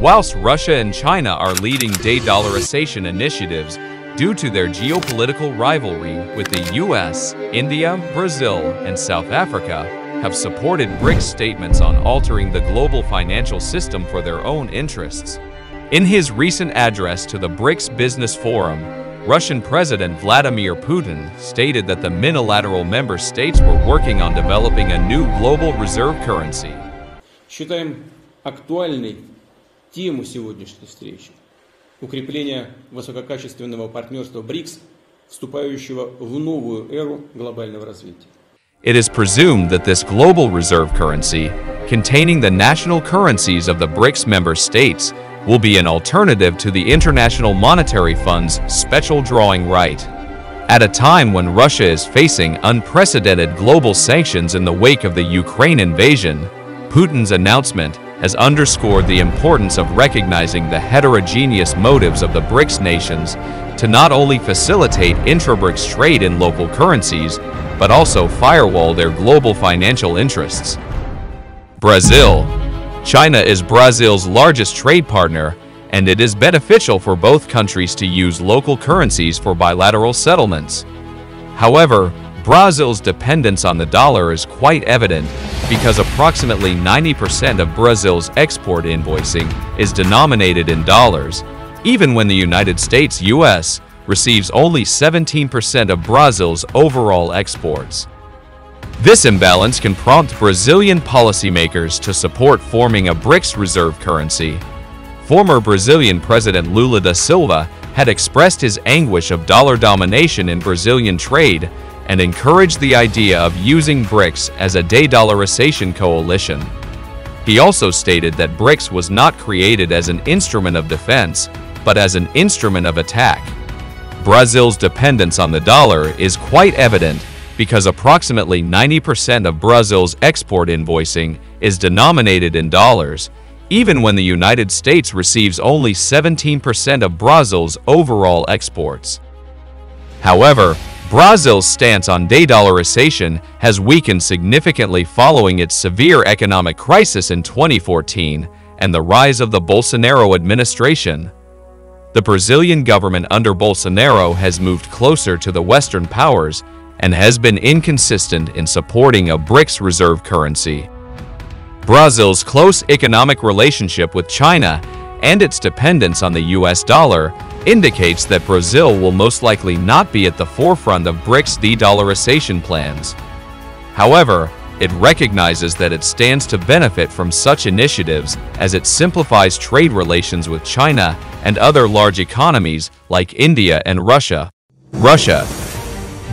Whilst Russia and China are leading de-dollarization initiatives due to their geopolitical rivalry with the US, India, Brazil, and South Africa have supported BRICS statements on altering the global financial system for their own interests. In his recent address to the BRICS Business Forum, Russian President Vladimir Putin stated that the multilateral member states were working on developing a new global reserve currency. Считаем актуальной тему сегодняшней встречи – укрепление высококачественного партнерства БРИКС, вступающего в новую эру глобального развития. It is presumed that this global reserve currency, containing the national currencies of the BRICS member states, will be an alternative to the International Monetary Fund's special drawing right. At a time when Russia is facing unprecedented global sanctions in the wake of the Ukraine invasion, Putin's announcement has underscored the importance of recognizing the heterogeneous motives of the BRICS nations to not only facilitate intra-BRICS trade in local currencies, but also firewall their global financial interests. Brazil. China is Brazil's largest trade partner, and it is beneficial for both countries to use local currencies for bilateral settlements. However, Brazil's dependence on the dollar is quite evident because approximately 90% of Brazil's export invoicing is denominated in dollars, even when the United States (US) receives only 17% of Brazil's overall exports. This imbalance can prompt Brazilian policymakers to support forming a BRICS reserve currency. Former Brazilian President Lula da Silva had expressed his anguish of dollar domination in Brazilian trade and encouraged the idea of using BRICS as a de-dollarization coalition. He also stated that BRICS was not created as an instrument of defense, but as an instrument of attack. Brazil's dependence on the dollar is quite evident because approximately 90% of Brazil's export invoicing is denominated in dollars, even when the United States receives only 17% of Brazil's overall exports. However, Brazil's stance on de-dollarization has weakened significantly following its severe economic crisis in 2014 and the rise of the Bolsonaro administration. The Brazilian government under Bolsonaro has moved closer to the Western powers and has been inconsistent in supporting a BRICS reserve currency. Brazil's close economic relationship with China and its dependence on the US dollar indicates that Brazil will most likely not be at the forefront of BRICS de-dollarization plans. However, it recognizes that it stands to benefit from such initiatives as it simplifies trade relations with China and other large economies like India and Russia.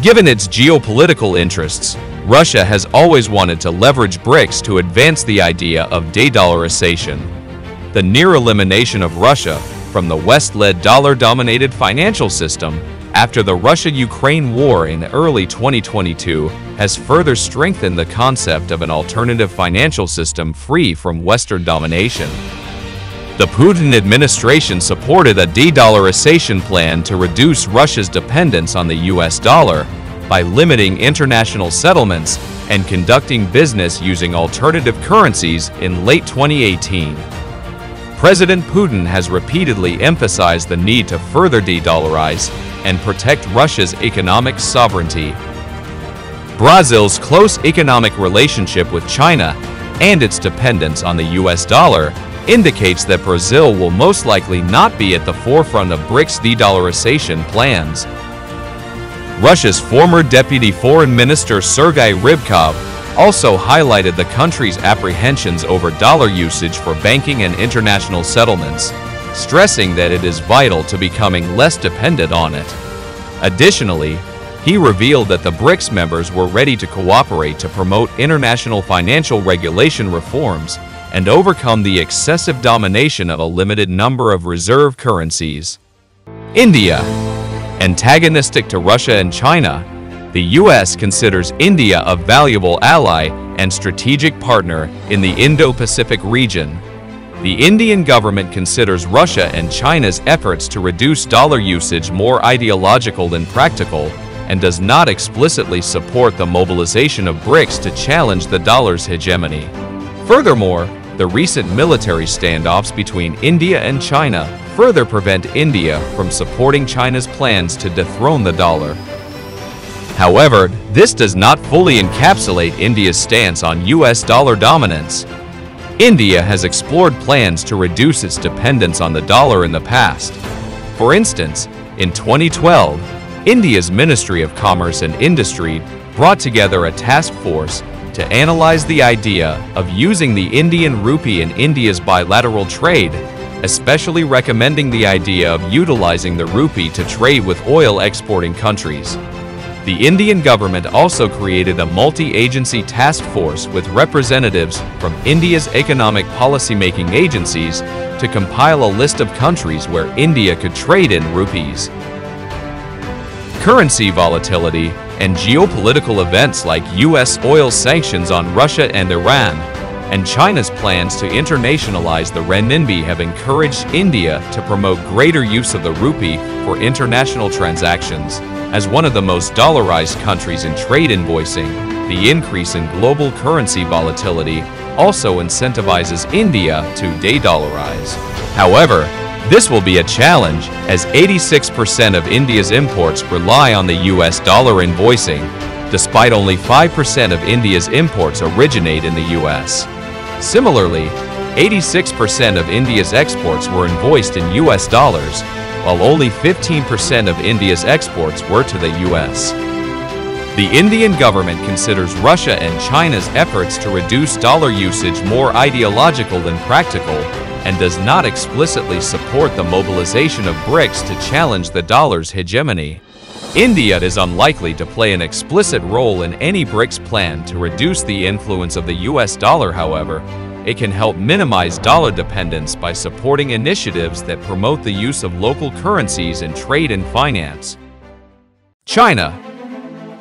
Given its geopolitical interests, Russia has always wanted to leverage BRICS to advance the idea of de-dollarization. The near elimination of Russia from the West-led dollar-dominated financial system after the Russia-Ukraine war in early 2022 has further strengthened the concept of an alternative financial system free from Western domination. The Putin administration supported a de-dollarization plan to reduce Russia's dependence on the US dollar by limiting international settlements and conducting business using alternative currencies in late 2018. President Putin has repeatedly emphasized the need to further de-dollarize and protect Russia's economic sovereignty. Brazil's close economic relationship with China and its dependence on the US dollar indicates that Brazil will most likely not be at the forefront of BRICS de-dollarization plans. Russia's former Deputy Foreign Minister Sergei Rybkov also highlighted the country's apprehensions over dollar usage for banking and international settlements, stressing that it is vital to becoming less dependent on it. Additionally, he revealed that the BRICS members were ready to cooperate to promote international financial regulation reforms and overcome the excessive domination of a limited number of reserve currencies. India. Antagonistic to Russia and China, the US considers India a valuable ally and strategic partner in the Indo-Pacific region. The Indian government considers Russia and China's efforts to reduce dollar usage more ideological than practical and does not explicitly support the mobilization of BRICS to challenge the dollar's hegemony. Furthermore, the recent military standoffs between India and China further prevent India from supporting China's plans to dethrone the dollar. However, this does not fully encapsulate India's stance on US dollar dominance. India has explored plans to reduce its dependence on the dollar in the past. For instance, in 2012, India's Ministry of Commerce and Industry brought together a task force to analyze the idea of using the Indian rupee in India's bilateral trade, especially recommending the idea of utilizing the rupee to trade with oil exporting countries. The Indian government also created a multi-agency task force with representatives from India's economic policy-making agencies to compile a list of countries where India could trade in rupees. Currency volatility and geopolitical events like U.S. oil sanctions on Russia and Iran, and China's plans to internationalize the renminbi have encouraged India to promote greater use of the rupee for international transactions. As one of the most dollarized countries in trade invoicing, the increase in global currency volatility also incentivizes India to de-dollarize. However, this will be a challenge as 86% of India's imports rely on the US dollar invoicing, despite only 5% of India's imports originate in the US. Similarly, 86% of India's exports were invoiced in US dollars, while only 15% of India's exports were to the US. The Indian government considers Russia and China's efforts to reduce dollar usage more ideological than practical, and does not explicitly support the mobilization of BRICS to challenge the dollar's hegemony. India is unlikely to play an explicit role in any BRICS plan to reduce the influence of the US dollar. However, it can help minimize dollar dependence by supporting initiatives that promote the use of local currencies in trade and finance. China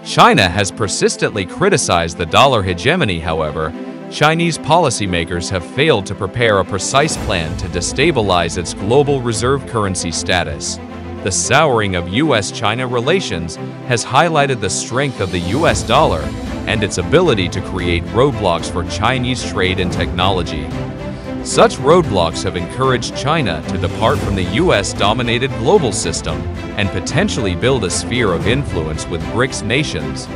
has persistently criticized the dollar hegemony. However, Chinese policymakers have failed to prepare a precise plan to destabilize its global reserve currency status. The souring of US-China relations has highlighted the strength of the US dollar and its ability to create roadblocks for Chinese trade and technology. Such roadblocks have encouraged China to depart from the US-dominated global system and potentially build a sphere of influence with BRICS nations.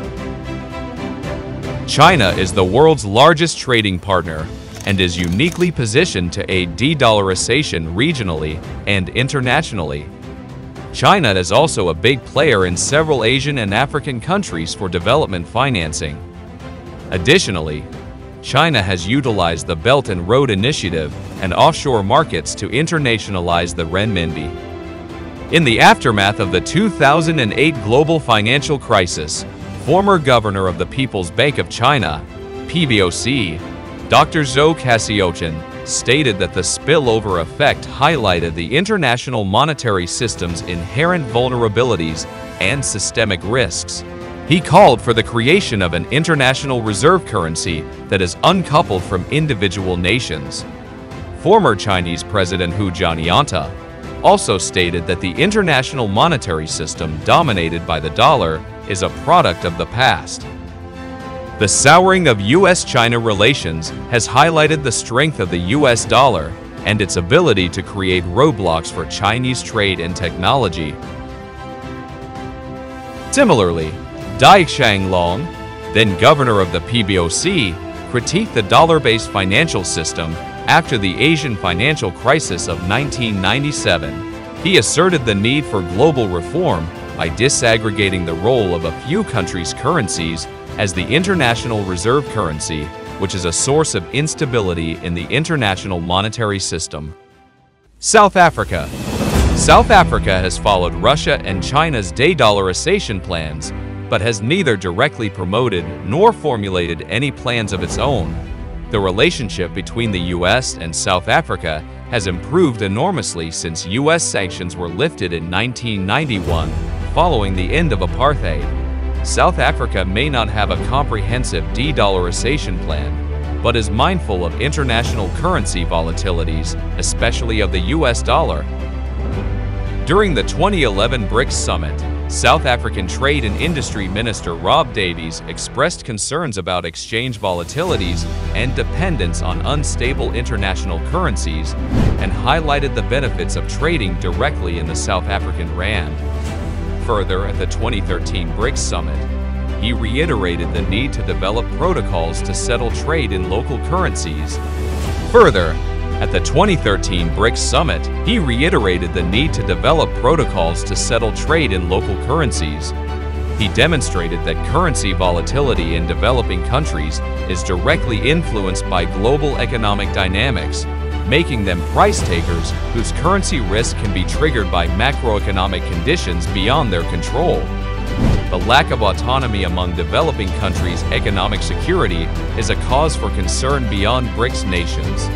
China is the world's largest trading partner and is uniquely positioned to aid de-dollarization regionally and internationally. China is also a big player in several Asian and African countries for development financing. Additionally, China has utilized the Belt and Road Initiative and offshore markets to internationalize the renminbi. In the aftermath of the 2008 global financial crisis, former governor of the People's Bank of China, PBOC, Dr. Zhou Cassiochin, stated that the spillover effect highlighted the international monetary system's inherent vulnerabilities and systemic risks. He called for the creation of an international reserve currency that is uncoupled from individual nations. Former Chinese President Hu Jintao also stated that the international monetary system dominated by the dollar is a product of the past. The souring of US-China relations has highlighted the strength of the US dollar and its ability to create roadblocks for Chinese trade and technology. Similarly, Dai Xianglong, then governor of the PBOC, critiqued the dollar-based financial system after the Asian financial crisis of 1997. He asserted the need for global reform by disaggregating the role of a few countries' currencies as the international reserve currency, which is a source of instability in the international monetary system. South Africa. South Africa has followed Russia and China's de-dollarization plans, but has neither directly promoted nor formulated any plans of its own. The relationship between the US and South Africa has improved enormously since US sanctions were lifted in 1991 following the end of apartheid. South Africa may not have a comprehensive de-dollarization plan, but is mindful of international currency volatilities, especially of the US dollar. During the 2011 BRICS Summit, South African Trade and Industry Minister Rob Davies expressed concerns about exchange volatilities and dependence on unstable international currencies and highlighted the benefits of trading directly in the South African rand. Further, at the 2013 BRICS Summit, he reiterated the need to develop protocols to settle trade in local currencies. Further, at the 2013 BRICS Summit, he reiterated the need to develop protocols to settle trade in local currencies. He demonstrated that currency volatility in developing countries is directly influenced by global economic dynamics, making them price takers whose currency risk can be triggered by macroeconomic conditions beyond their control. The lack of autonomy among developing countries' economic security is a cause for concern beyond BRICS nations.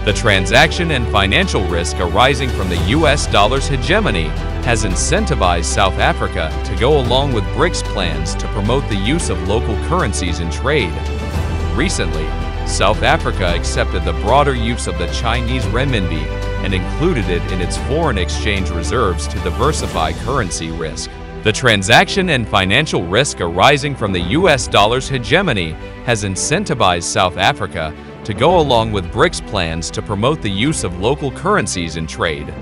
The transaction and financial risk arising from the US dollar's hegemony has incentivized South Africa to go along with BRICS plans to promote the use of local currencies in trade. Recently, South Africa accepted the broader use of the Chinese renminbi and included it in its foreign exchange reserves to diversify currency risk. The transaction and financial risk arising from the US dollar's hegemony has incentivized South Africa to go along with BRICS plans to promote the use of local currencies in trade.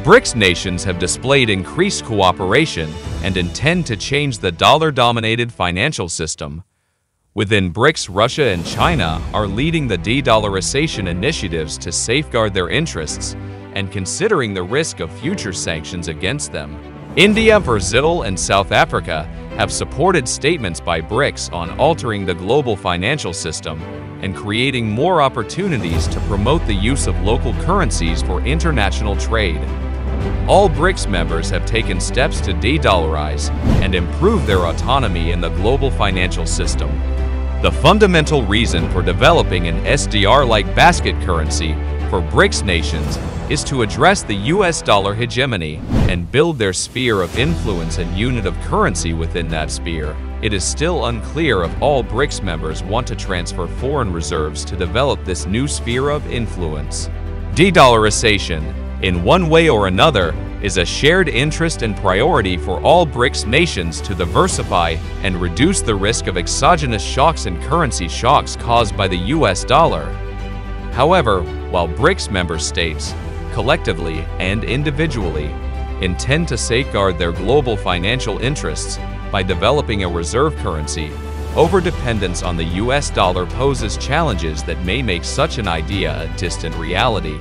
BRICS nations have displayed increased cooperation and intend to change the dollar-dominated financial system. Within BRICS, Russia and China are leading the de-dollarization initiatives to safeguard their interests and considering the risk of future sanctions against them. India, Brazil, and South Africa have supported statements by BRICS on altering the global financial system and creating more opportunities to promote the use of local currencies for international trade. All BRICS members have taken steps to de-dollarize and improve their autonomy in the global financial system. The fundamental reason for developing an SDR-like basket currency for BRICS nations is to address the US dollar hegemony and build their sphere of influence and unit of currency within that sphere. It is still unclear if all BRICS members want to transfer foreign reserves to develop this new sphere of influence. De-dollarization, in one way or another, is a shared interest and priority for all BRICS nations to diversify and reduce the risk of exogenous shocks and currency shocks caused by the US dollar. However, while BRICS member states, collectively and individually, intend to safeguard their global financial interests by developing a reserve currency, overdependence on the US dollar poses challenges that may make such an idea a distant reality.